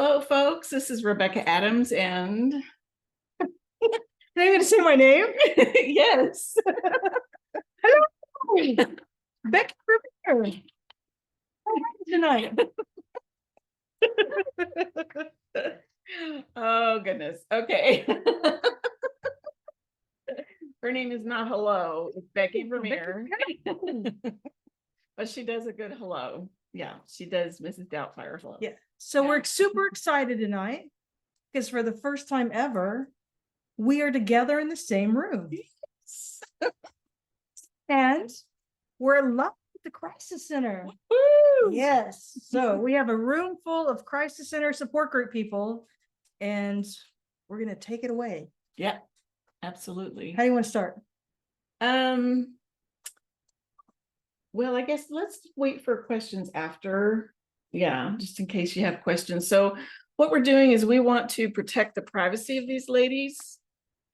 Hello, folks. This is Rebecca Adams, and Are you going to say my name? yes, Hello, Becky Rivera. How are you tonight? oh goodness. Okay, her name is not hello; it's Becky Vermeer, but she does a good hello. Yeah, she does Mrs. Doubtfire hello. Yeah. So we're super excited tonight because for the first time ever, we are together in the same room. Yes. And we're live at the Crisis Center. Woo! Yes. So we have a room full of Crisis Center support group people, and we're going to take it away. Yeah, absolutely. How do you want to start? Well, I guess let's wait for questions after. Yeah, just in case you have questions. So what we're doing is we want to protect the privacy of these ladies,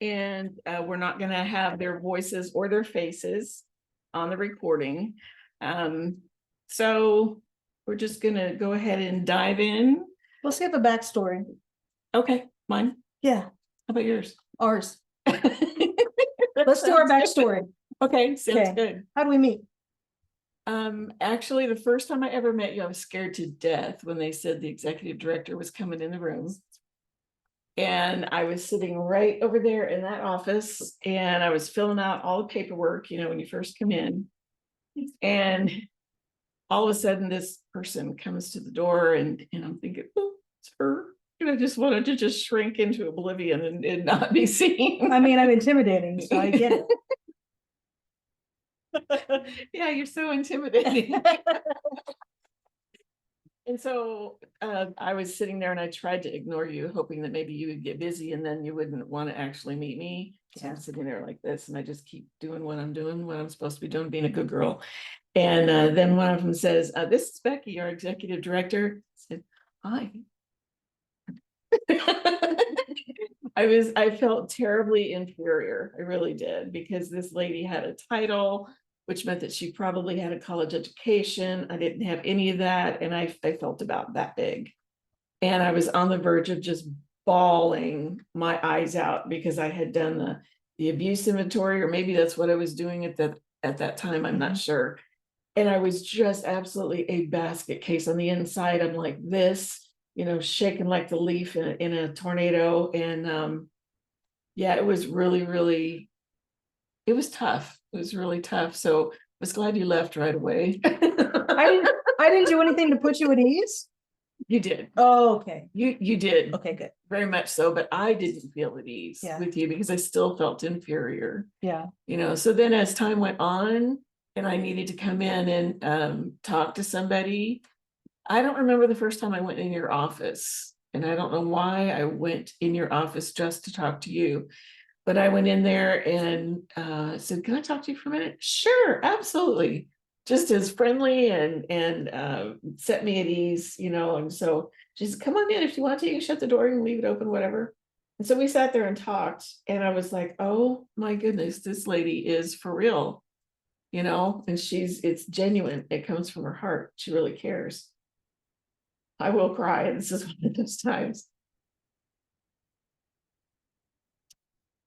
and we're not going to have their voices or their faces on the recording. So we're just going to go ahead and dive in. Let's give a backstory. Okay, mine. Yeah. How about yours? Ours. Let's do our backstory. Okay, sounds good. How do we meet? Actually, the first time I ever met you, I was scared to death when they said the executive director was coming in the room. And I was sitting right over there in that office, and I was filling out all the paperwork, when you first come in. And all of a sudden, this person comes to the door, and I'm thinking, oh, it's her. And I just wanted to just shrink into oblivion and not be seen. I mean, I'm intimidating, so I get it. Yeah, you're so intimidating. And so I was sitting there and I tried to ignore you, hoping that maybe you would get busy and then you wouldn't want to actually meet me. So I'm sitting there like this, and I just keep doing what I'm doing, what I'm supposed to be doing, being a good girl. And then one of them says, this is Becky, our executive director. I said, hi. I felt terribly inferior. I really did, because this lady had a title, which meant that she probably had a college education. I didn't have any of that. And I felt about that big. And I was on the verge of just bawling my eyes out, because I had done the abuse inventory, or maybe that's what I was doing at that time. I'm not sure. And I was just absolutely a basket case on the inside. I'm like this, shaking like the leaf in a tornado. And yeah, it was really, it was tough. It was really tough. So I was glad you left right away. I didn't do anything to put you at ease. You did. Oh, okay. You did. Okay, good. Very much so, but I didn't feel at ease with you, because I still felt inferior. Yeah. So then as time went on and I needed to come in and talk to somebody, I don't remember the first time I went in your office, and I don't know why I went in your office just to talk to you. But I went in there and said, can I talk to you for a minute? Sure, absolutely. Just as friendly and set me at ease, and so she said, come on in. If you want to, you can shut the door and leave it open, whatever. And so we sat there and talked, and I was like, oh my goodness, this lady is for real, and it's genuine. It comes from her heart. She really cares. I will cry, and this is one of those times.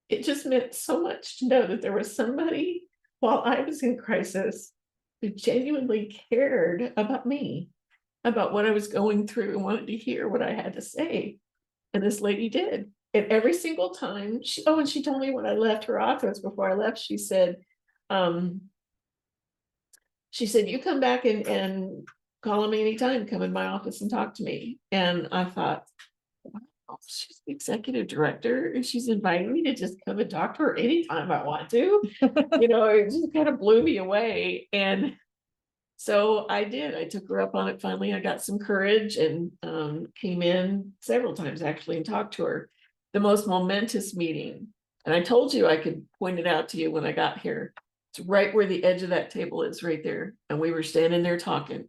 It just meant so much to know that there was somebody, while I was in crisis, who genuinely cared about me, about what I was going through, and wanted to hear what I had to say. And this lady did. And every single time, she told me when I left her office, before I left, she said, you come back and call me anytime, come in my office and talk to me. And I thought, wow, she's the executive director, and she's inviting me to just come and talk to her anytime I want to. It just kind of blew me away. And so I did. I took her up on it. Finally, I got some courage and came in several times actually and talked to her. The most momentous meeting. And I told you I could point it out to you when I got here. It's right where the edge of that table is, right there. And we were standing there talking.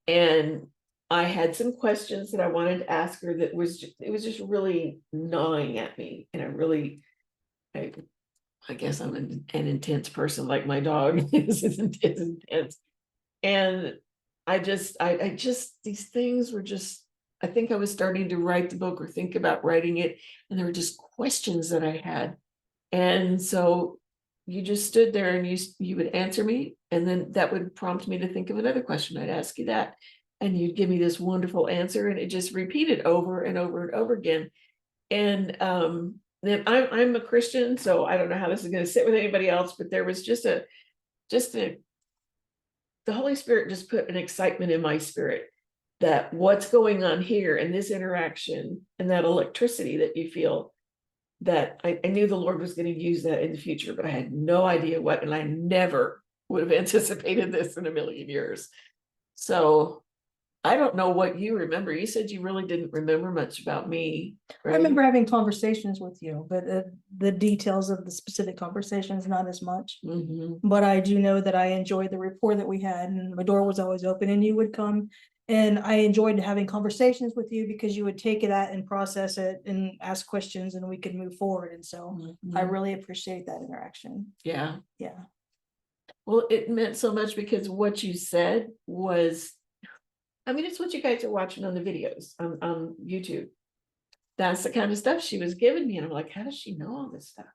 And I had some questions that I wanted to ask her it was just really gnawing at me. And I guess I'm an intense person, like my dog is intense. And I just these things were just I think I was starting to write the book or think about writing it, and there were just questions that I had. And so you just stood there and you would answer me, and then that would prompt me to think of another question. I'd ask you that, and you'd give me this wonderful answer, and it just repeated over and over and over again. And then I'm a Christian, so I don't know how this is going to sit with anybody else, but there was just a the Holy Spirit just put an excitement in my spirit that what's going on here in this interaction and that electricity that you feel, that I knew the Lord was going to use that in the future, but I had no idea what, and I never would have anticipated this in a million years. So I don't know what you remember. You said you really didn't remember much about me, I right? remember having conversations with you, but the details of the specific conversations, not as much. Mhm. But I do know that I enjoyed the rapport that we had, and my door was always open, and you would come. And I enjoyed having conversations with you because you would take it out and process it and ask questions, and we could move forward. And so I Mhm. really appreciate that interaction. Yeah. Yeah. Well, it meant so much because what you said was, I mean, it's what you guys are watching on the videos on YouTube. That's the kind of stuff she was giving me. And I'm like, how does she know all this stuff?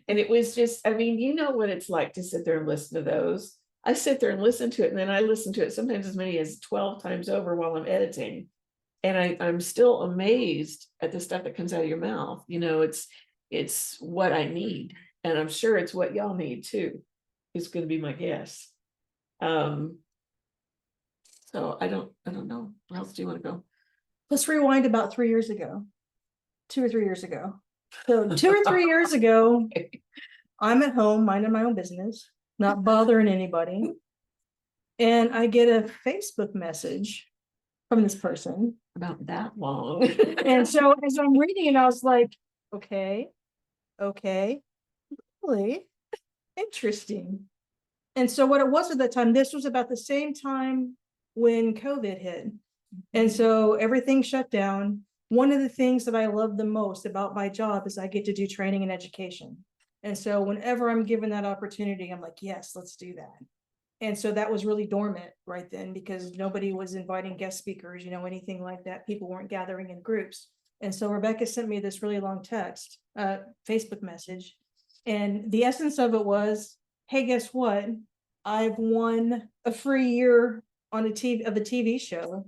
And it was just, I mean, you know what it's like to sit there and listen to those. I sit there and listen to it, and then I listen to it sometimes as many as 12 times over while I'm editing. And I'm still amazed at the stuff that comes out of your mouth. You know, it's what I need. And I'm sure it's what y'all need too, is going to be my guess. Um, so I don't know. Where else do you want to go? Let's rewind about 3 years ago, 2 or 3 years ago. So 2 or 3 years ago, I'm at home minding my own business, not bothering anybody. And I get a Facebook message from this person. About that long. And so as I'm reading it, I was like, okay, really interesting. And so what it was at that time, this was about the same time when COVID hit. And so everything shut down. One of the things that I love the most about my job is I get to do training and education. And so whenever I'm given that opportunity, I'm like, yes, let's do that. And so that was really dormant right then because nobody was inviting guest speakers, anything like that. People weren't gathering in groups. And so Rebecca sent me this really long text, Facebook message. And the essence of it was, hey, guess what? I've won a free year on a TV show,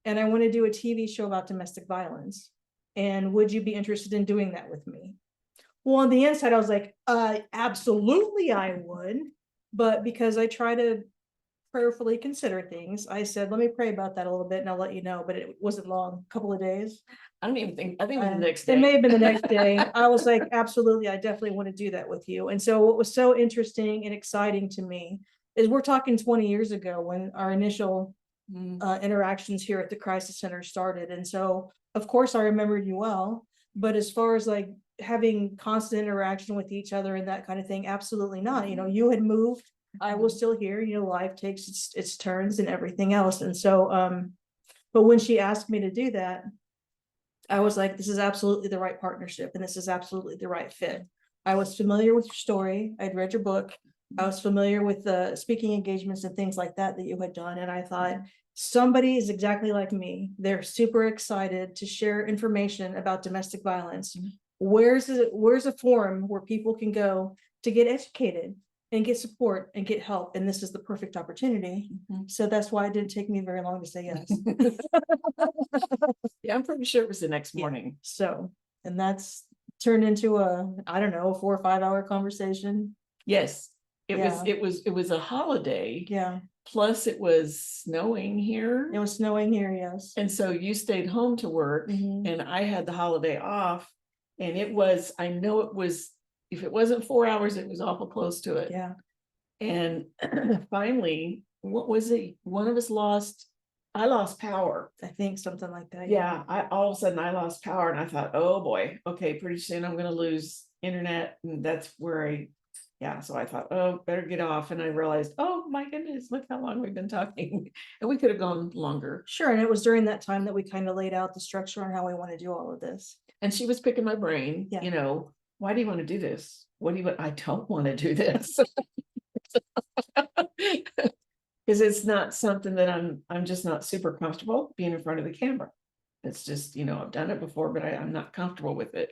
and I want to do a TV show about domestic violence. And would you be interested in doing that with me? Well, on the inside, I was like, absolutely, I would. But because I try to prayerfully consider things, I said, let me pray about that a little bit and I'll let you know. But it wasn't long, a couple of days. I don't even think, I think it was the next day. It may have been the next day. I was like, absolutely, I definitely want to do that with you. And so what was so interesting and exciting to me is we're talking 20 years ago when our initial interactions here at the crisis center started. And so, of course, I remembered you well. But as far as like having constant interaction with each other and that kind of thing, absolutely not. You had moved. I was still here. Life takes its turns and everything else. And so, but when she asked me to do that, I was like, this is absolutely the right partnership and this is absolutely the right fit. I was familiar with your story. I'd read your book. I was familiar with the speaking engagements and things like that you had done. And I thought, somebody is exactly like me. They're super excited to share information about domestic violence. Where's a forum where people can go to get educated and get support and get help? And this is the perfect opportunity. So that's why it didn't take me very long to say yes. Yeah, I'm pretty sure it was the next morning. So, and that's turned into I don't know, 4 or 5 hour conversation. Yes, it was a holiday. Yeah. Plus it was snowing here. It was snowing here, yes. And so you stayed home to work and I had the holiday off. And I know it was, if it wasn't 4 hours, it was awful close to it. Yeah. And finally, what was it? One of us I lost power. I think something like that. Yeah, all of a sudden I lost power and I thought, oh boy, okay, pretty soon I'm gonna lose internet. And that's where so I thought, oh, better get off. And I realized, oh my goodness, look how long we've been talking. And we could have gone longer. Sure. And it was during that time that we kind of laid out the structure on how we want to do all of this. And she was picking my brain, Yeah. Why do you want to do this? I don't want to do this. Because it's not something that I'm just not super comfortable being in front of the camera. It's just, I've done it before, but I'm not comfortable with it.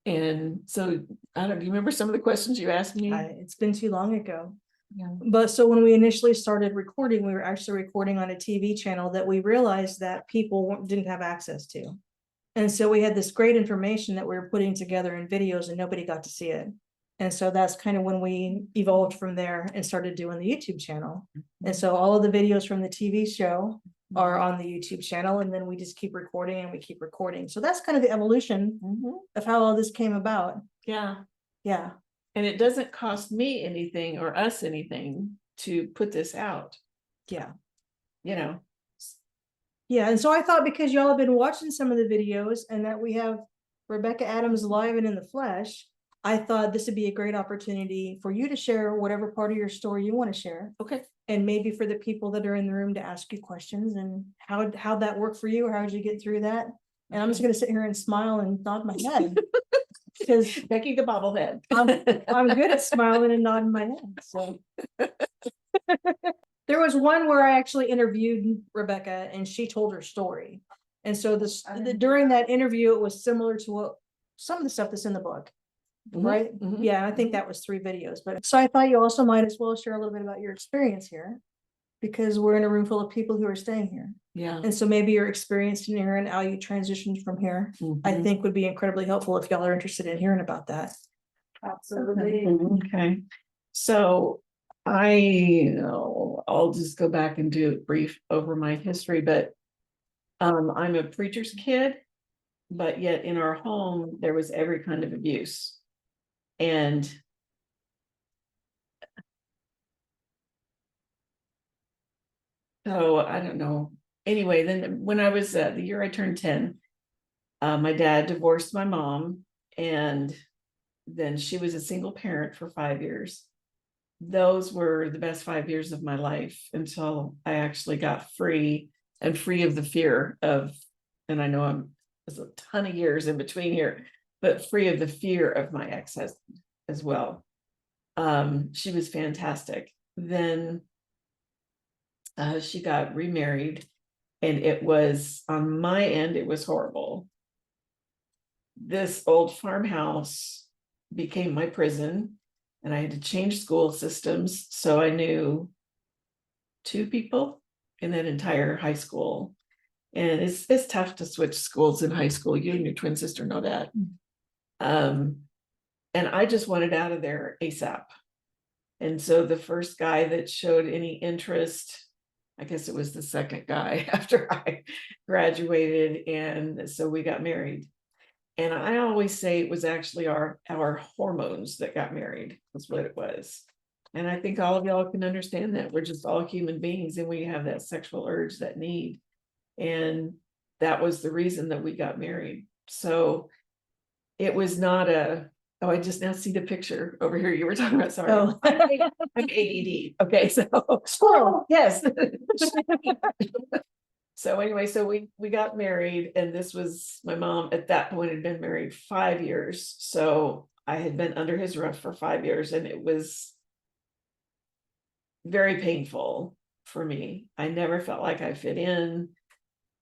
And so, I don't, do you remember some of the questions you asked me? It's been too long ago. Yeah. But so when we initially started recording, we were actually recording on a TV channel that we realized that people didn't have access to. And so we had this great information that we were putting together in videos and nobody got to see it. And so that's kind of when we evolved from there and started doing the YouTube channel. And so all of the videos from the TV show are on the YouTube channel, and then we just keep recording and we keep recording. So that's kind of the evolution of how all this came about. Yeah. Yeah. And it doesn't cost me anything or us anything to put this out, Yeah. Yeah. And so I thought, because y'all have been watching some of the videos and that we have Rebecca Adams live and in the flesh, I thought this would be a great opportunity for you to share whatever part of your story you want to share. Okay. And maybe for the people that are in the room to ask you questions, and how'd that work for you, or how did you get through that? And I'm just going to sit here and smile and nod my head. Because Becky the bobblehead. I'm good at smiling and nodding my head. So there was one where I actually interviewed Rebecca and she told her story. And so during that interview, it was similar to what some of the stuff that's in the book. Right? Yeah, I think that was 3 videos. But so I thought you also might as well share a little bit about your experience here, because we're in a room full of people who are staying here. Yeah. And so maybe your experience in here and how you transitioned from here, I think would be incredibly helpful if y'all are interested in hearing about that. Absolutely. Okay. So I'll just go back and do a brief over my history, but I'm a preacher's kid, but yet in our home, there was every kind of abuse. And so I don't know. Anyway, then when I was the year I turned 10, my dad divorced my mom, and then she was a single parent for 5 years. Those were the best 5 years of my life until I actually got free of the fear of, and I know there's a ton of years in between here, but free of the fear of my ex-husband as well. She was fantastic. Then she got remarried, and it was, on my end, it was horrible. This old farmhouse became my prison, and I had to change school systems. So I knew 2 people in that entire high school. And it's tough to switch schools in high school. You and your twin sister know that. And I just wanted out of there ASAP. And so the first guy that showed any interest, I guess it was the second guy after I graduated. And so we got married. And I always say it was actually our hormones that got married. That's what it was. And I think all of y'all can understand that. We're just all human beings, and we have that sexual urge, that need. And that was the reason that we got married. So it was not I just now see the picture over here you were talking about. Sorry. Oh. I'm ADD. Okay, so squirrel. Yes. So anyway, so we got married, and this was, my mom at that point had been married 5 years. So I had been under his roof for 5 years, and it was very painful for me. I never felt like I fit in.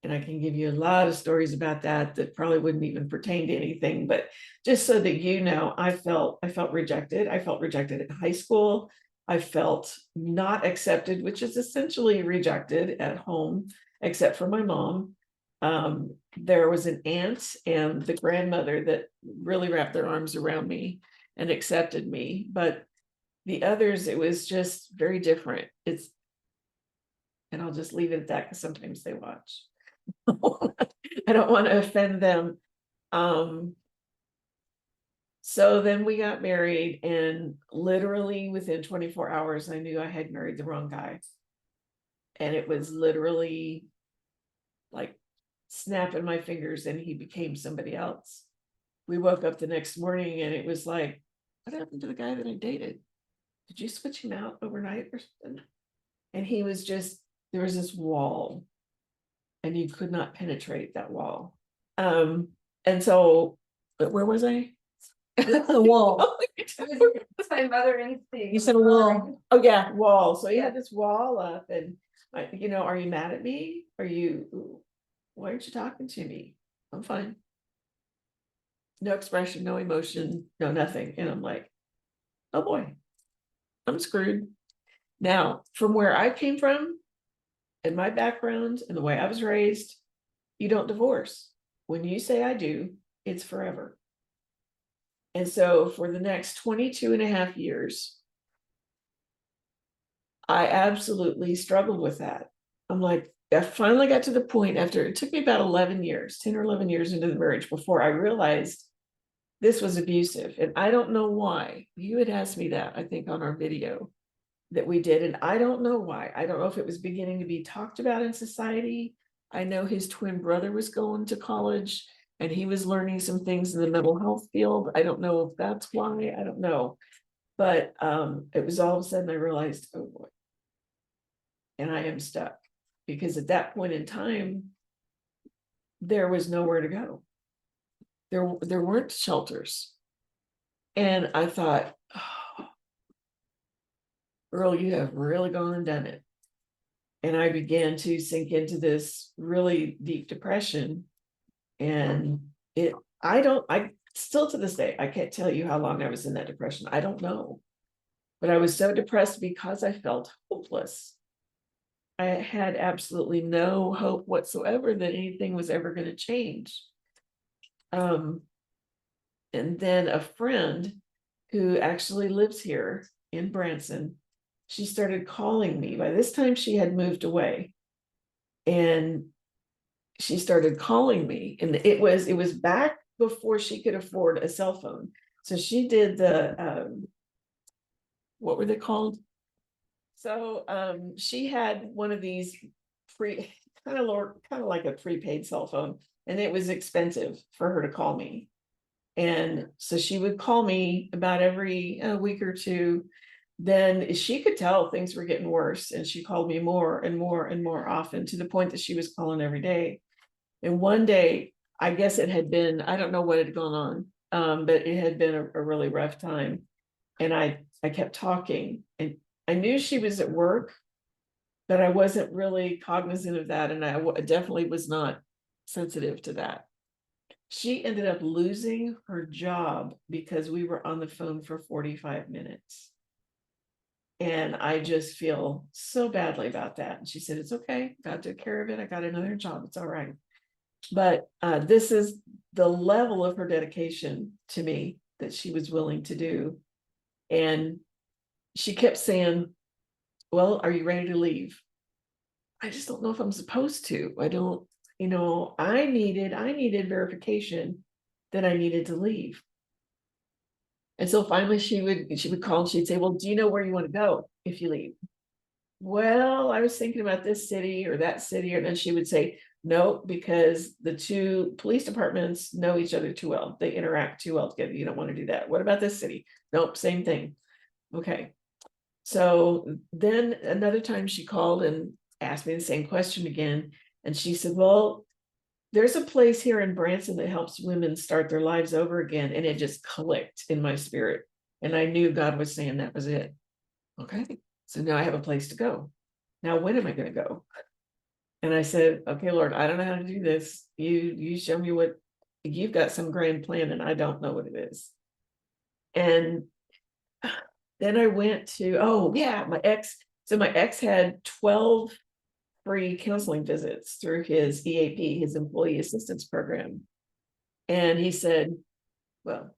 And I can give you a lot of stories about that probably wouldn't even pertain to anything, but just so that you know, I felt rejected. I felt rejected in high school. I felt not accepted, which is essentially rejected at home, except for my mom. There was an aunt and the grandmother that really wrapped their arms around me and accepted me, but the others, it was just very different. And I'll just leave it at that, because sometimes they watch. I don't want to offend them. So then we got married, and literally within 24 hours, I knew I had married the wrong guy. And it was literally like snapping my fingers, and he became somebody else. We woke up the next morning, and it was like, what happened to the guy that I dated? Did you switch him out overnight or something? And he was just, there was this wall, and you could not penetrate that wall. And so, but where was I? The wall. was my mother instinct. You said a wall. Oh, yeah, wall. So he had this wall up and are you mad at me? Why aren't you talking to me? I'm fine. No expression, no emotion, no nothing. And I'm like, oh boy, I'm screwed. Now, from where I came from and my background and the way I was raised, you don't divorce. When you say I do, it's forever. And so for the next 22 and a half years, I absolutely struggled with that. I'm like, I finally got to the point after it took me about 11 years, 10 or 11 years into the marriage before I realized this was abusive. And I don't know why. You had asked me that, I think, on our video that we did. And I don't know why. I don't know if it was beginning to be talked about in society. I know his twin brother was going to college and he was learning some things in the mental health field. I don't know if that's why. I don't know. But it was all of a sudden I realized, oh boy. And I am stuck because at that point in time, there was nowhere to go. There weren't shelters. And I thought, oh, Earl, you have really gone and done it. And I began to sink into this really deep depression. And I still to this day, I can't tell you how long I was in that depression. I don't know. But I was so depressed because I felt hopeless. I had absolutely no hope whatsoever that anything was ever going to change. And then a friend who actually lives here in Branson, she started calling me. By this time she had moved away. And she started calling me. And it was back before she could afford a cell phone. So she did the what were they called? So she had one of these free kind of like a prepaid cell phone, and it was expensive for her to call me. And so she would call me about every week or two. Then she could tell things were getting worse, and she called me more and more and more often to the point that she was calling every day. And one day, I guess it had been, I don't know what had gone on, but it had been a really rough time. And I kept talking, and I knew she was at work, but I wasn't really cognizant of that. And I definitely was not sensitive to that. She ended up losing her job because we were on the phone for 45 minutes. And I just feel so badly about that. And she said, it's okay. God took care of it. I got another job. It's all right. But this is the level of her dedication to me that she was willing to do. And she kept saying, well, are you ready to leave? I just don't know if I'm supposed to. I don't, I needed verification that I needed to leave. And so finally she would call and she'd say, well, do you know where you want to go if you leave? Well, I was thinking about this city or that city. And then she would say, no, because the two police departments know each other too well. They interact too well together. You don't want to do that. What about this city? Nope, same thing. Okay. So then another time she called and asked me the same question again. And she said, well, there's a place here in Branson that helps women start their lives over again. And it just clicked in my spirit. And I knew God was saying that was it. Okay. So now I have a place to go. Now, when am I going to go? And I said, okay, Lord, I don't know how to do this. You show me what you've got, some grand plan, and I don't know what it is. And then I went to, oh yeah, my ex. So my ex had 12 free counseling visits through his EAP, his employee assistance program. And he said, well,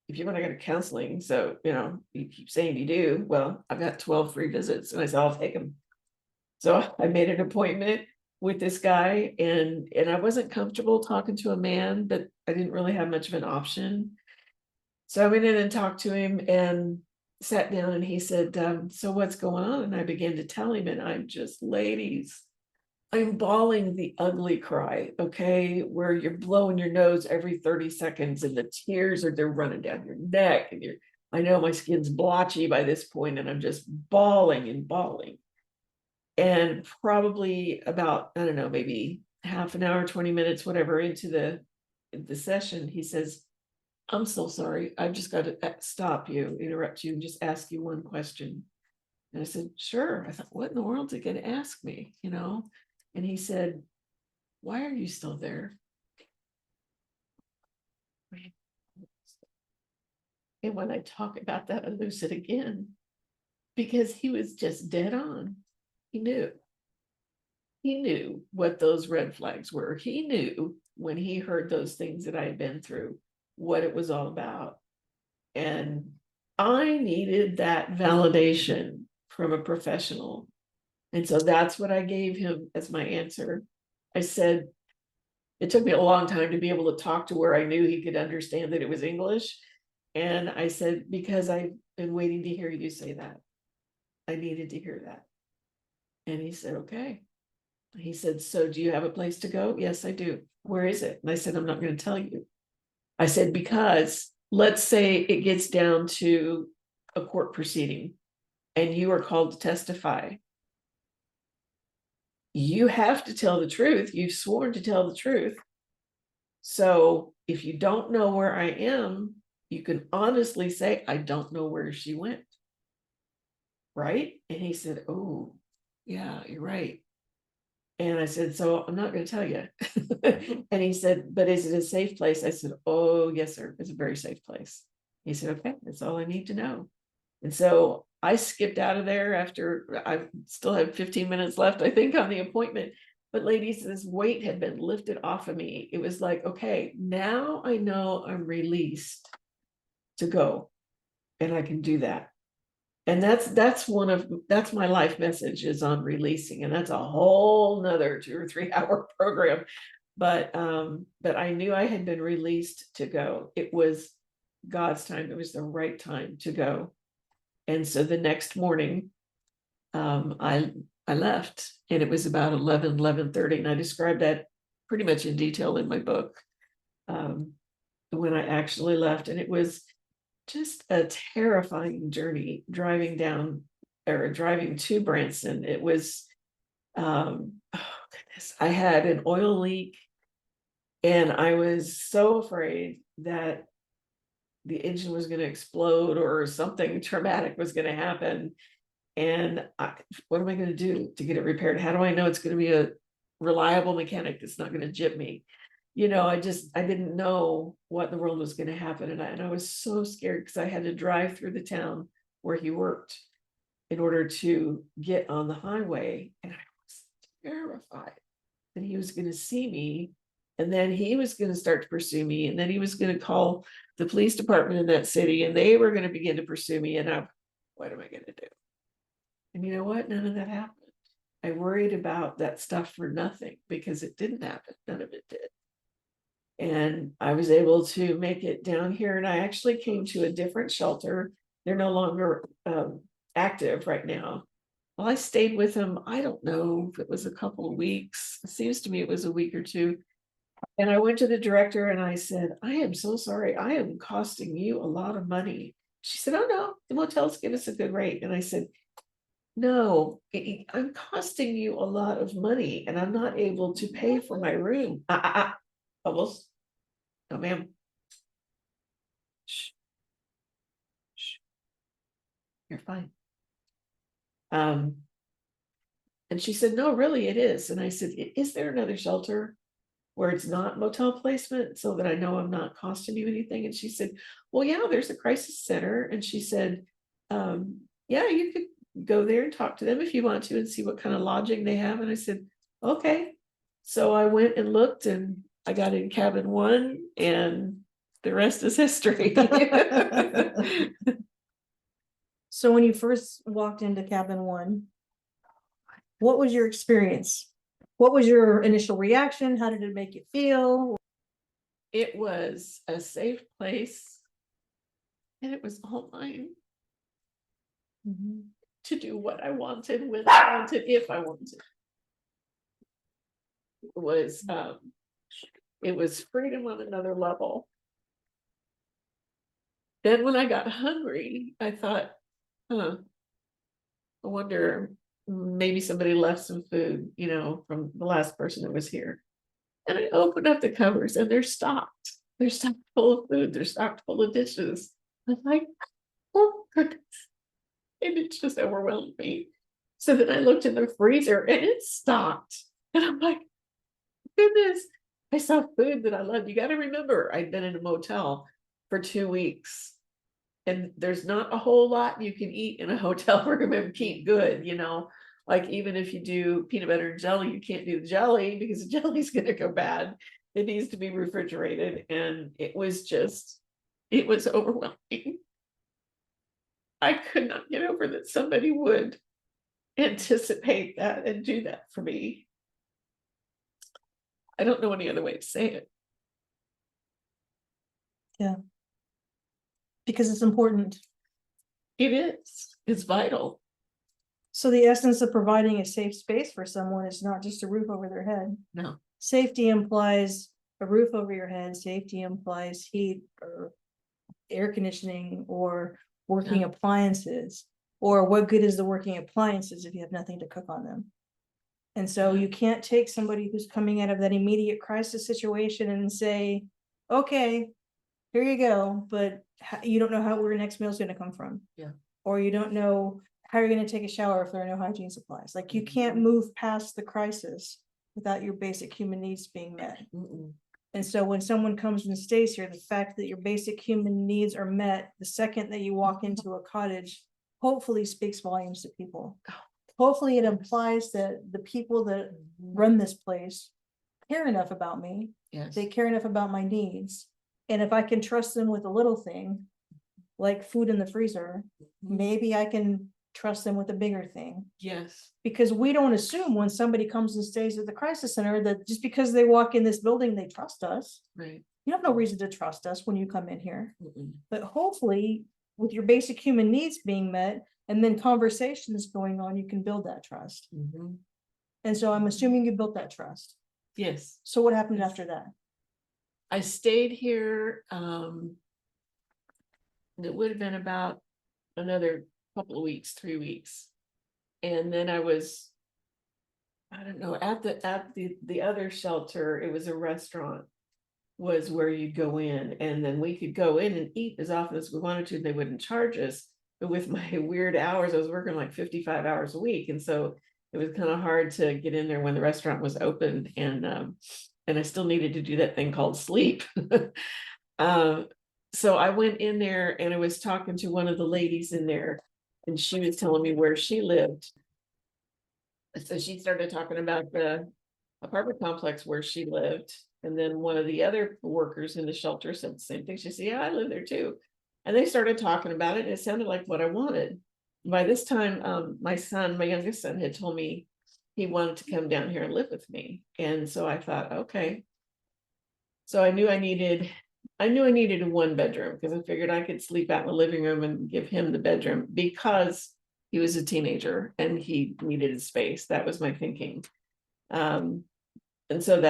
if you want to go to counseling, so, you keep saying you do, well, I've got 12 free visits. And I said, I'll take them. So I made an appointment with this guy, and I wasn't comfortable talking to a man, but I didn't really have much of an option. So I went in and talked to him and sat down, and he said, so what's going on? And I began to tell him, and I'm just, ladies, I'm bawling the ugly cry, okay, where you're blowing your nose every 30 seconds and the tears they're running down your neck, and I know my skin's blotchy by this point, and I'm just bawling and bawling. And probably about, I don't know, maybe half an hour, 20 minutes, whatever, into the session, he says, I'm so sorry. I've just got to stop you, interrupt you, and just ask you one question. And I said, sure. I thought, what in the world is he going to ask me? And he said, why are you still there? And when I talk about that, I lose it again, because he was just dead on. He knew. He knew what those red flags were. He knew when he heard those things that I had been through, what it was all about. And I needed that validation from a professional. And so that's what I gave him as my answer. I said, it took me a long time to be able to talk to where I knew he could understand that it was English. And I said, because I've been waiting to hear you say that. I needed to hear that. And he said, okay. He said, so do you have a place to go? Yes, I do. Where is it? And I said, I'm not going to tell you. I said, because let's say it gets down to a court proceeding and you are called to testify. You have to tell the truth. You've sworn to tell the truth. So if you don't know where I am, you can honestly say, I don't know where she went. Right? And he said, oh, yeah, you're right. And I said, so I'm not going to tell you. And he said, but is it a safe place? I said, oh, yes, sir. It's a very safe place. He said, okay, that's all I need to know. And so I skipped out of there after I still have 15 minutes left, I think, on the appointment. But ladies, this weight had been lifted off of me. It was like, okay, now I know I'm released to go and I can do that. And that's my life message is on releasing. And that's a whole nother 2 or 3 hour program. But I knew I had been released to go. It was God's time. It was the right time to go. And so the next morning, I left, and it was about 11:30, and I described that pretty much in detail in my book, when I actually left. And it was just a terrifying journey driving to Branson. It was, oh goodness, I had an oil leak, and I was so afraid that the engine was going to explode or something traumatic was going to happen. And what am I going to do to get it repaired? How do I know it's going to be a reliable mechanic that's not going to jip me? I didn't know what in the world was going to happen. And I was so scared because I had to drive through the town where he worked in order to get on the highway. And I was terrified that he was going to see me. And then he was going to start to pursue me. And then he was going to call the police department in that city, and they were going to begin to pursue me. And what am I going to do? And you know what? None of that happened. I worried about that stuff for nothing because it didn't happen. None of it did. And I was able to make it down here. And I actually came to a different shelter. They're no longer active right now. Well, I stayed with him. I don't know if it was a couple of weeks. It seems to me it was a week or two. And I went to the director and I said, I am so sorry. I am costing you a lot of money. She said, oh, no, the motels give us a good rate. And I said, no, I'm costing you a lot of money and I'm not able to pay for my room. Bubbles. No, ma'am. Shh. Shh. You're fine. And she said, no, really, it is. And I said, is there another shelter where it's not motel placement so that I know I'm not costing you anything? And she said, well, yeah, there's a crisis center. And she said, yeah, you could go there and talk to them if you want to and see what kind of lodging they have. And I said, okay. So I went and looked and I got in cabin 1 and the rest is history. So when you first walked into cabin 1, what was your experience? What was your initial reaction? How did it make you feel? It was a safe place and it was all mine. To do what I wanted, when I wanted, if I wanted. It was freedom on another level. Then when I got hungry, I thought, I wonder, maybe somebody left some food, from the last person that was here. And I opened up the cupboards and they're stocked. They're stocked full of food, they're stocked full of dishes. I'm like, oh goodness. And it just overwhelmed me. So then I looked in the freezer and it's stocked. And I'm like, goodness, I saw food that I love. You got to remember, I'd been in a motel for 2 weeks. And there's not a whole lot you can eat in a hotel room and keep good, Like even if you do peanut butter and jelly, you can't do the jelly because the jelly's gonna go bad. It needs to be refrigerated. And it was overwhelming. I could not get over that somebody would anticipate that and do that for me. I don't know any other way to say it. Yeah. Because it's important. It is. It's vital. So the essence of providing a safe space for someone is not just a roof over their head. No. Safety implies a roof over your head. Safety implies heat or air conditioning or working Yeah. appliances. Or what good is the working appliances if you have nothing to cook on them? And so Yeah. you can't take somebody who's coming out of that immediate crisis situation and say, okay, here you go, but you don't know where your next meal is going to come from. Yeah. Or you don't know how you're going to take a shower if there are no hygiene supplies. Like you can't move past the crisis without your basic human needs being met. Mm-mm. And so when someone comes and stays here, the fact that your basic human needs are met the second that you walk into a cottage, hopefully speaks volumes to people. Hopefully it implies that the people that run this place care enough about me. Yes. They care enough about my needs. And if I can trust them with a little thing, like food in the freezer, maybe I can trust them with a bigger thing. Yes. Because we don't assume when somebody comes and stays at the crisis center that just because they walk in this building, they trust us. Right. You have no reason to trust us when you come in here. Mm-mm. But hopefully, with your basic human needs being met and then conversations going on, you can build that trust. Mm-hmm. And so I'm assuming you built that trust. Yes. So what happened after that? I stayed here. It would have been about another couple of weeks, 3 weeks. And then I don't know, at the other shelter, it was a restaurant, was where you'd go in, and then we could go in and eat as often as we wanted to. They wouldn't charge us. But with my weird hours, I was working like 55 hours a week. And so it was kind of hard to get in there when the restaurant was open. And I still needed to do that thing called sleep. So I went in there and I was talking to one of the ladies in there, and she was telling me where she lived. So she started talking about the apartment complex where she lived. And then one of the other workers in the shelter said the same thing. She said, yeah, I live there too. And they started talking about it, and it sounded like what I wanted. By this time, my youngest son, had told me he wanted to come down here and live with me. And so I thought, okay. So I knew I needed a 1-bedroom, because I figured I could sleep out in the living room and give him the bedroom, because he was a teenager and he needed his space. That was my thinking. And so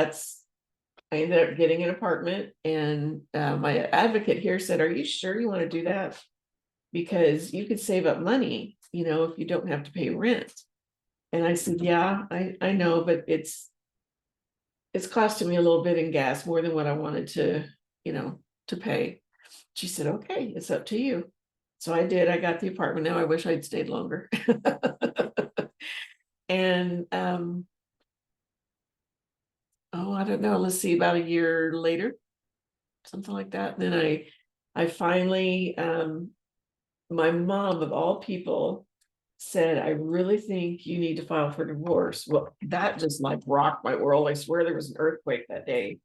I ended up getting an apartment, and my advocate here said, are you sure you want to do that? Because you could save up money, if you don't have to pay rent. And I said, yeah, I know, but it's costing me a little bit in gas, more than what I wanted to pay. She said, okay, it's up to you. So I did. I got the apartment. Now I wish I'd stayed longer. And I don't know, let's see, about a year later, something like that. And then I finally, my mom of all people said, I really think you need to file for divorce. Well, that just like rocked my world. I swear there was an earthquake that day,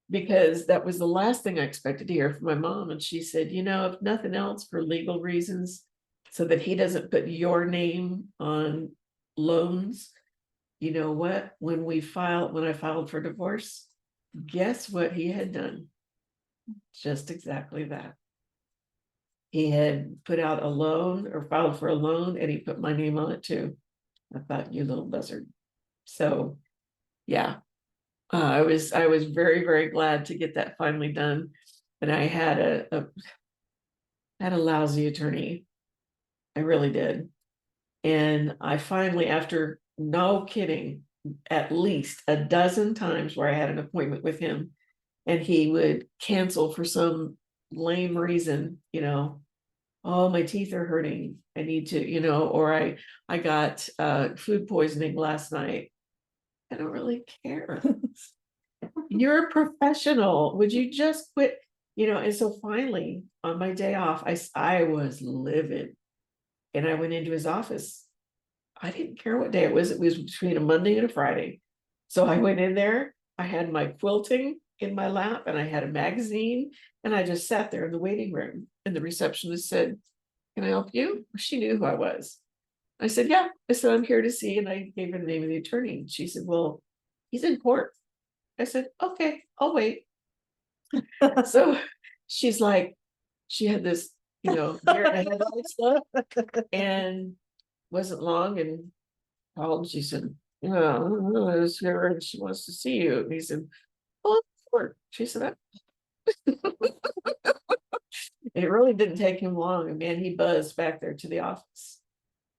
because that was the last thing I expected to hear from my mom. And she said, if nothing else, for legal reasons, so that he doesn't put your name on loans. You know what? When I filed for divorce, guess what he had done? Just exactly that. He had put out a loan, or filed for a loan, and he put my name on it too. I thought, you little buzzard. So yeah, I was very, very glad to get that finally done. And I had a lousy attorney. I really did. And I finally, after, no kidding, at least a dozen times where I had an appointment with him, and he would cancel for some lame reason, oh, my teeth are hurting. I need to, or I got food poisoning last night. I don't really care. You're a professional. Would you just quit? And so finally, on my day off, I was livid. And I went into his office. I didn't care what day it was. It was between a Monday and a Friday. So I went in there. I had my quilting in my lap and I had a magazine. And I just sat there in the waiting room. And the receptionist said, "Can I help you?" She knew who I was. I said, "Yeah." I said, "I'm here to see." And I gave her the name of the attorney. And she said, "Well, he's in court." I said, "Okay, I'll wait." So she's like, she had this, deer in the headlights look, and wasn't long and called. She said, "Yeah, I was here and she wants to see you." And he said, "Oh, court." She said, it really didn't take him long. And man, he buzzed back there to the office.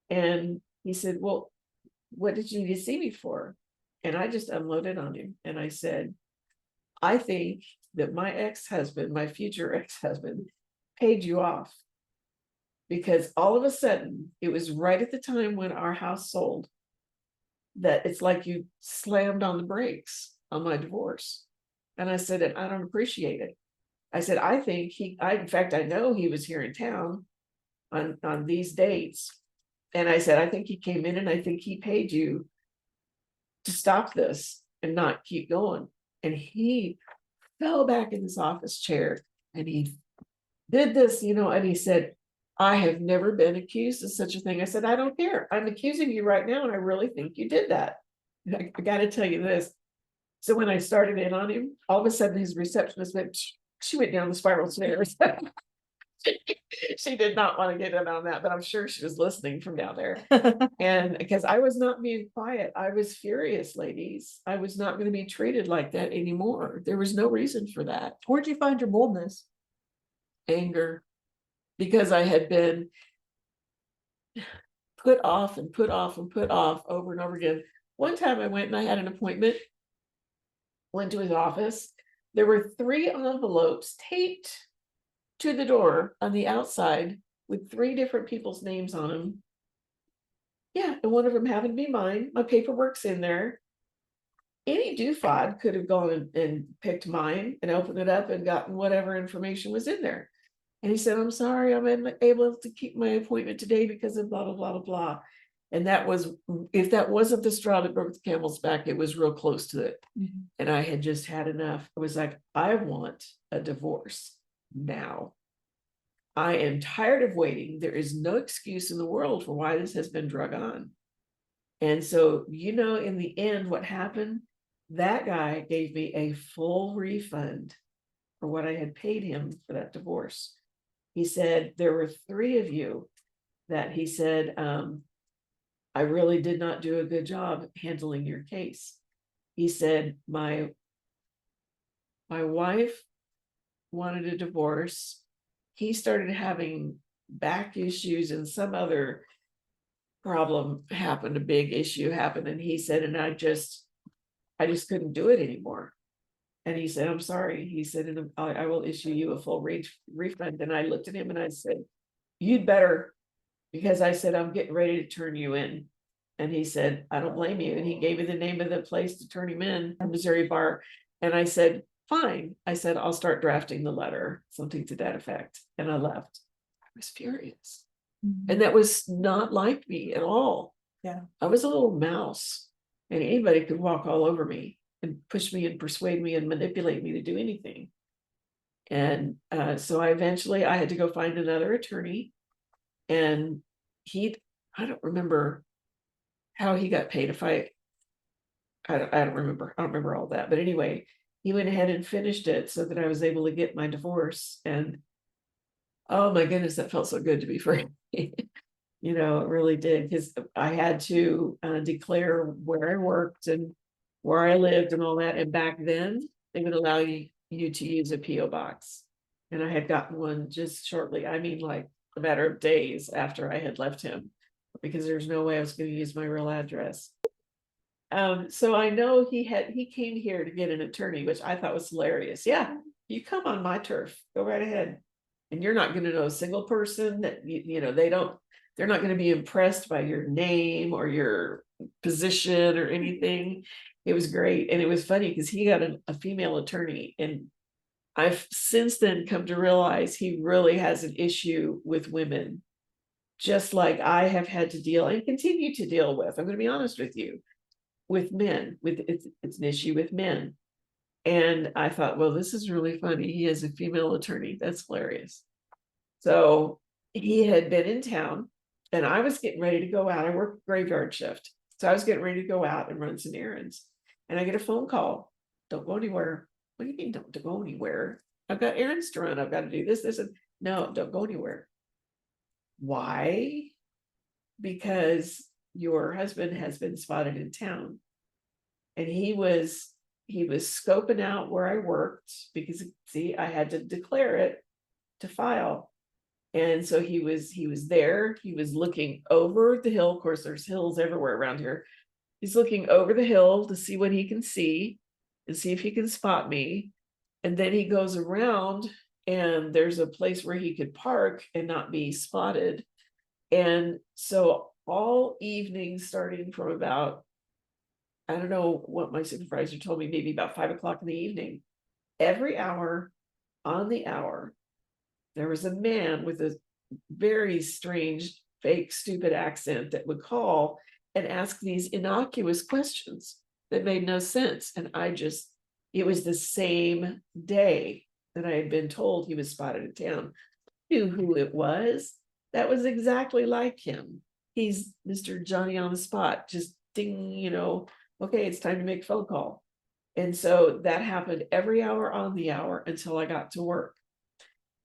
And he said, "Well, what did you need to see me for?" And I just unloaded on him. And I said, "I think that my ex-husband, my future ex-husband, paid you off because all of a sudden, it was right at the time when our house sold that it's like you slammed on the brakes on my divorce." And I said, "And I don't appreciate it." I said, "I think in fact, I know he was here in town on these dates." And I said, "I think he came in and I think he paid you to stop this and not keep going." And he fell back in his office chair and he did this, and he said, "I have never been accused of such a thing." I said, "I don't care. I'm accusing you right now. And I really think you did that." I got to tell you this. So when I started in on him, all of a sudden his receptionist she went down the spiral stairs. She did not want to get in on that, but I'm sure she was listening from down there. And because I was not being quiet, I was furious, ladies. I was not going to be treated like that anymore. There was no reason for that. Where'd you find your boldness? Anger, because I had been put off and put off and put off over and over again. One time I went and I had an appointment, went to his office. There were 3 envelopes taped to the door on the outside with 3 different people's names on them. Yeah, and one of them happened to be mine. My paperwork's in there. Any doofod could have gone and picked mine and opened it up and gotten whatever information was in there. And he said, "I'm sorry, I'm unable to keep my appointment today because of blah, blah, blah, blah, blah." And that was, if that wasn't the straw that broke the camel's back, it was real close to it. Mm-hmm. And I had just had enough. I was like, I want a divorce now. I am tired of waiting. There is no excuse in the world for why this has been drug on. And so, in the end, what happened? That guy gave me a full refund for what I had paid him for that divorce. He said, "There were 3 of you that," he said, "I really did not do a good job handling your case." He said, my wife wanted a divorce. He started having back issues and some other problem happened, a big issue happened. And he said, "And I just couldn't do it anymore." And he said, "I'm sorry." He said, "And I will issue you a full refund." And I looked at him and I said, "You'd better," because I said, "I'm getting ready to turn you in." And he said, "I don't blame you." And he gave me the name of the place to turn him in, Missouri Bar. And I said, "Fine." I said, "I'll start drafting the letter," something to that effect. And I left. I was furious. Mm-hmm. And that was not like me at all. Yeah. I was a little mouse and anybody could walk all over me and push me and persuade me and manipulate me to do anything. And so I had to go find another attorney, and I don't remember how he got paid. I don't remember all that, but anyway, he went ahead and finished it so that I was able to get my divorce. And oh my goodness, that felt so good to be free. It really did, because I had to declare where I worked and where I lived and all that. And back then, they would allow you to use a P.O. box. And I had gotten one just shortly, like a matter of days after I had left him, because there's no way I was going to use my real address. So I know he came here to get an attorney, which I thought was hilarious. Yeah, you come on my turf, go right ahead. And you're not gonna know a single person that you know, they're not gonna be impressed by your name or your position or anything. It was great. And it was funny because he got a female attorney, and I've since then come to realize he really has an issue with women, just like I have had to deal and continue to deal with. I'm gonna be honest with you, with men, it's an issue with men. And I thought, well, this is really funny. He is a female attorney. That's hilarious. So he had been in town, and I was getting ready to go out. I work graveyard shift. So I was getting ready to go out and run some errands. And I get a phone call. Don't go anywhere. What do you mean don't go anywhere? I've got errands to run. I've got to do this, and no, don't go anywhere. Why? Because your husband has been spotted in town. And he was scoping out where I worked, because see, I had to declare it to file. And so he was there. He was looking over the hill. Of course, there's hills everywhere around here. He's looking over the hill to see what he can see and see if he can spot me. And then he goes around, and there's a place where he could park and not be spotted. And so all evening, starting from about, I don't know what my supervisor told me, maybe about 5 o'clock in the evening, every hour on the hour, there was a man with a very strange, fake, stupid accent that would call and ask these innocuous questions that made no sense. And it was the same day that I had been told he was spotted in town. I knew who it was. That was exactly like him. He's Mr. Johnny on the spot, just ding, okay, it's time to make a phone call. And so that happened every hour on the hour until I got to work.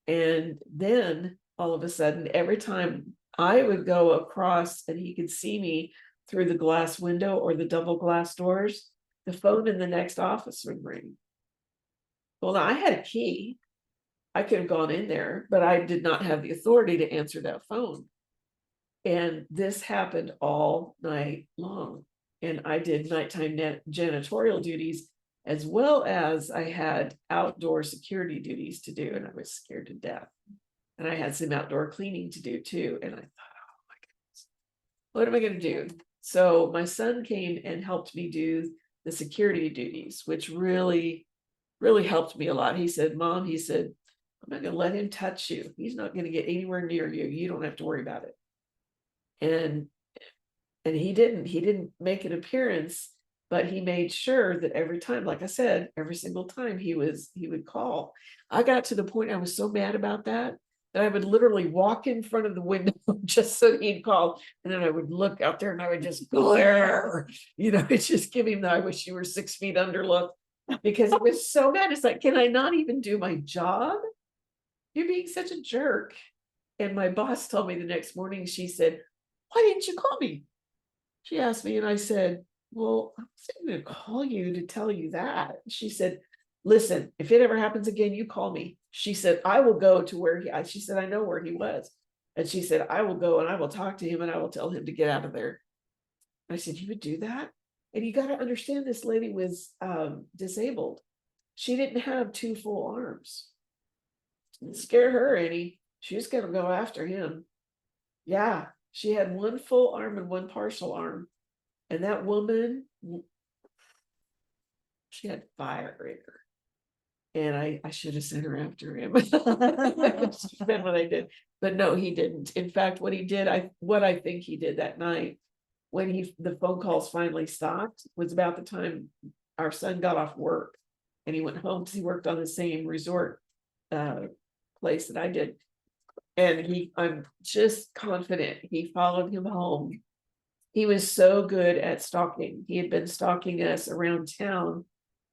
And then all of a sudden, every time I would go across and he could see me through the glass window or the double glass doors, the phone in the next office would ring. Well, I had a key. I could have gone in there, but I did not have the authority to answer that phone. And this happened all night long. And I did nighttime janitorial duties, as well as I had outdoor security duties to do, and I was scared to death. And I had some outdoor cleaning to do too. And I thought, oh my goodness, what am I going to do? So my son came and helped me do the security duties, which really, really helped me a lot. He said, Mom, he said, I'm not going to let him touch you. He's not going to get anywhere near you. You don't have to worry about it. And he didn't make an appearance, but he made sure that every time, like I said, every single time he would call. I got to the point I was so mad about that I would literally walk in front of the window just so he'd call. And then I would look out there and I would just glare, it's just give him the I wish you were 6 feet under look, because it was so bad. It's like, can I not even do my job? You're being such a jerk. And my boss told me the next morning, she said, why didn't you call me? She asked me, and I said, well, I was going to call you to tell you that. She said, listen, if it ever happens again, you call me. She said, I will go to where she said, I know where he was. And she said, I will go and I will talk to him and I will tell him to get out of there. I said, you would do that? And you got to understand, this lady was disabled. She didn't have 2 full arms. Didn't scare her any. She was going to go after him. Yeah. She had 1 full arm and 1 partial arm. And that woman, she had fire in her. And I should have sent her after him. That's what I did. But no, he didn't. In fact, what he did, what I think he did that night, when the phone calls finally stopped, was about the time our son got off work and he went home, because he worked on the same resort place that I did. And I'm just confident he followed him home. He was so good at stalking. He had been stalking us around town.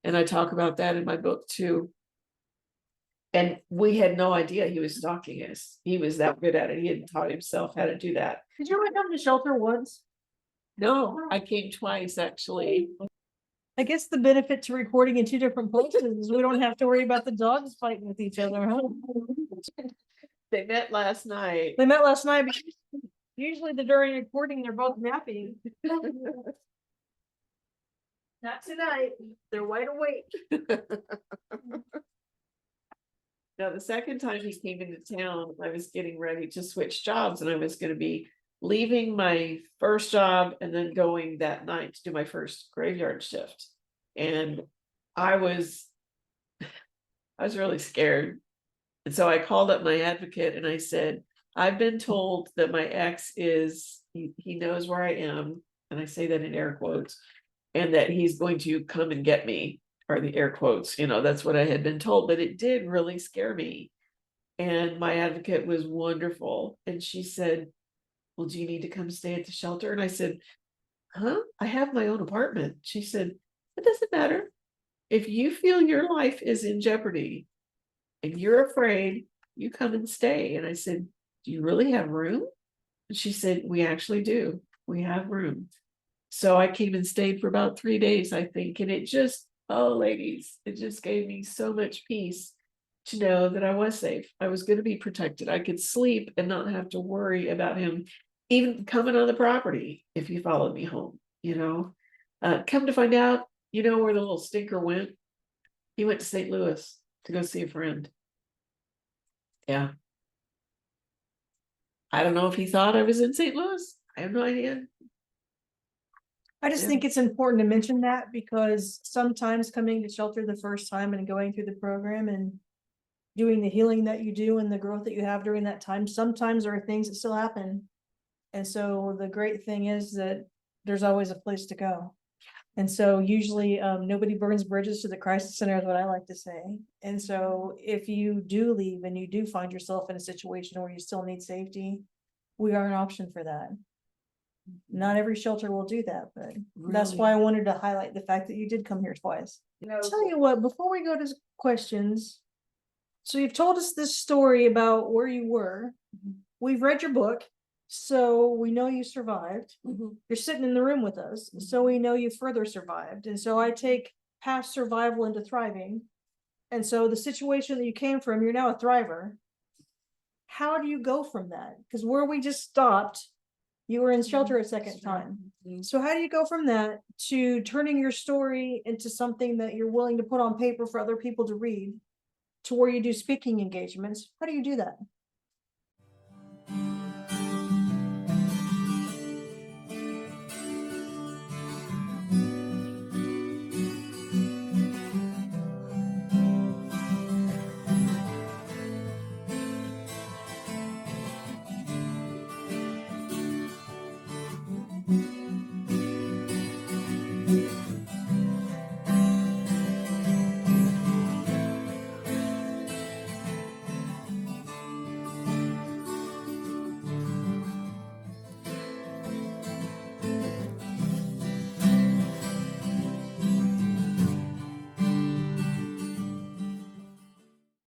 And I talk about that in my book too. And we had no idea he was stalking us. He was that good at it. He had taught himself how to do that. Did you ever come to shelter once? No, I came twice, actually. I guess the benefit to recording in 2 different places is we don't have to worry about the dogs fighting with each other, huh? They met last night. They met last night, but usually during recording, they're both napping. Not tonight. They're wide awake. Now, the second time he came into town, I was getting ready to switch jobs and I was gonna be leaving my first job and then going that night to do my first graveyard shift. And I was, I was really scared. And so I called up my advocate and I said, I've been told that my ex he knows where I am, and I say that in air quotes, and that he's going to come and get me, or the air quotes, that's what I had been told, but it did really scare me. And my advocate was wonderful. And she said, well, do you need to come stay at the shelter? And I said, huh? I have my own apartment. She said, it doesn't matter. If you feel your life is in jeopardy and you're afraid, you come and stay. And I said, do you really have room? And she said, we actually do. We have room. So I came and stayed for about 3 days, I think. And it just, oh, ladies, it just gave me so much peace to know that I was safe. I was going to be protected. I could sleep and not have to worry about him even coming on the property if he followed me home. Come to find out, you know where the little stinker went? He went to St. Louis to go see a friend. Yeah. I don't know if he thought I was in St. Louis. I have no idea. I just Yeah. think it's important to mention that because sometimes coming to shelter the first time and going through the program and doing the healing that you do and the growth that you have during that time, sometimes there are things that still happen. And so the great thing is that there's always a place to go. And so usually nobody burns bridges to the crisis center is what I like to say. And so if you do leave and you do find yourself in a situation where you still need safety, we are an option for that. Not every shelter will do that, but that's Really? why I wanted to highlight the fact that you did come here twice. Tell you what, before we go to questions, so you've told us this story about where you were. We've read your book, so we know you survived. You're sitting in the room with us, so we know you further survived. And so I take past survival into thriving. And so the situation that you came from, you're now a thriver. How do you go from that? Because where we just stopped, you were in shelter a second time. So how do you go from that to turning your story into something that you're willing to put on paper for other people to read, to where you do speaking engagements? How do you do that?